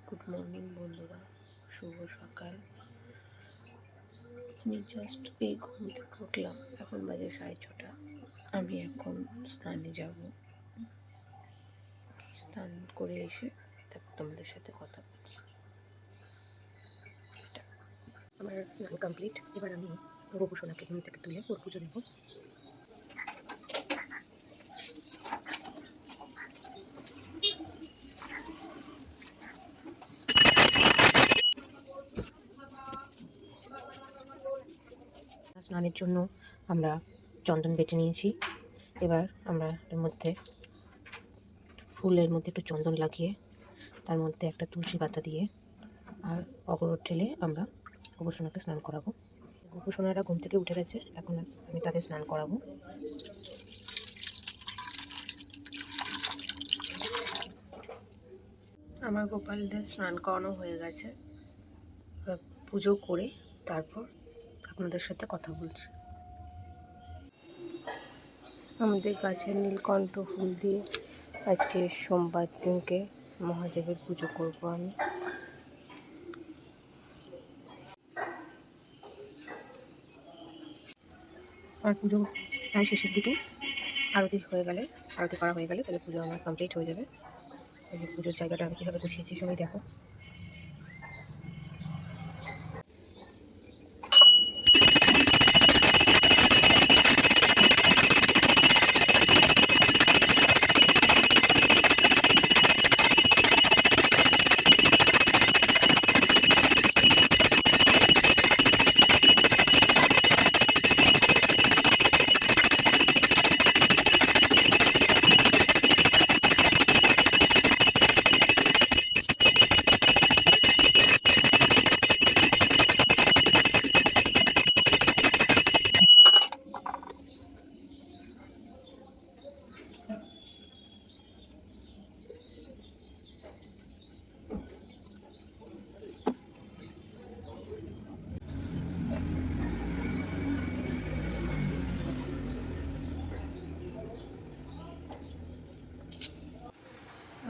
Good morning বন্ধুরা, শুভ সকাল। আমি জাস্ট এই ঘুম থেকে উঠলাম, এখন বাজে 6:30। আমি এখন স্নানে যাব। স্নান করে এসে তারপর তোমাদের সাথে কথা বলছি। আমার স্নান কমপ্লিট। এবার আমি গোপু সোনাকে ঘুম থেকে তুলে ওর পুজো দেবো। স্নানের জন্য আমরা চন্দন বেটে নিয়েছি। এবার আমরা এর মধ্যে ফুলের মধ্যে একটু চন্দন লাগিয়ে তার মধ্যে একটা তুলসী পাতা দিয়ে আর অগরর ঢেলে আমরা গোপু সোনাকে স্নান করাবো। গোপু সোনারা ঘুম থেকে উঠে গেছে, এখন আমি তাদের স্নান করাবো। আমার গোপালদের স্নান করানো হয়ে গেছে। এবার পুজো করে তারপর আপনাদের সাথে কথা বলছি। আমাদের গাছের নীলকণ্ঠ ফুল দিয়ে আজকে সোমবার দিনকে মহাদেবের পুজো করব আমি। আর পুজো প্রায় শেষের দিকে, আরতি করা হয়ে গেলে তাহলে পুজো আমার কমপ্লিট হয়ে যাবে। এই যে পুজোর জায়গাটা আমি কীভাবে গুছিয়েছি সবাই দেখো।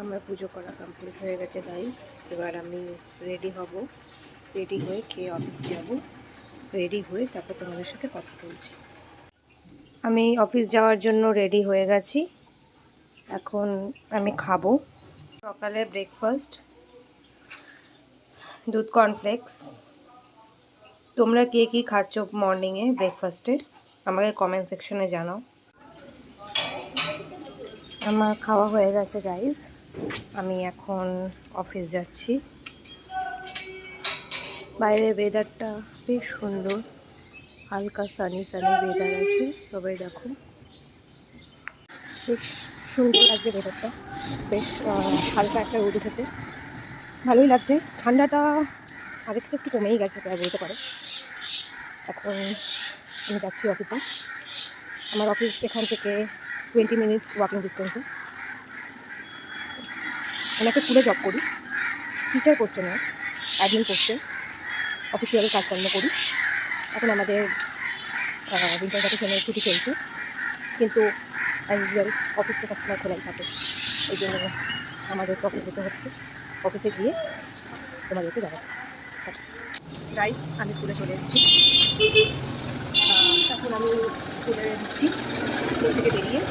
আমার পুজো করা কমপ্লিট হয়ে গেছে গাইস। এবার আমি রেডি হব, রেডি হয়ে খেয়ে অফিস যাব। রেডি হয়ে তারপর তোমাদের সাথে কথা বলছি। আমি অফিস যাওয়ার জন্য রেডি হয়ে গেছি। এখন আমি খাবো সকালে ব্রেকফাস্ট, দুধ কর্নফ্লেক্স। তোমরা কে কী খাচ্ছ মর্নিংয়ে ব্রেকফাস্টে আমাকে কমেন্ট সেকশনে জানাও। আমার খাওয়া হয়ে গেছে গাইস। আমি এখন অফিস যাচ্ছি। বাইরের ওয়েদারটা বেশ সুন্দর, হালকা সানি ওয়েদার আছে। তবে দেখো বেশ সুন্দর আজকে ওয়েদারটা, বেশ হালকা একটা রোদ উঠেছে, ভালোই লাগছে। ঠান্ডাটা আগে থেকে একটু কমেই গেছে প্রায় বলতে পারো। এখন আমি যাচ্ছি অফিসে। আমার অফিস এখান থেকে 20 মিনিটস ওয়াকিং ডিস্টেন্সে। আমি একটা স্কুলে জব করি, টিচার পোস্টে নয়, অ্যাডমিন পোস্টে অফিসিয়াল কাজকর্ম করি। এখন আমাদের উইন্টার ভ্যাকেশনের ছুটি চলছে, কিন্তু অ্যাজ ইউজুয়াল অফিস তো সবসময় খোলাই থাকে। এই জন্য আমাদেরকে অফিস যেতে হচ্ছে। অফিসে গিয়ে তোমাদেরকে জানাচ্ছি। গাইস, আমি স্কুলে চলে এসেছি। এখন আমি স্কুলে দিচ্ছি, স্কুল থেকে বেরিয়ে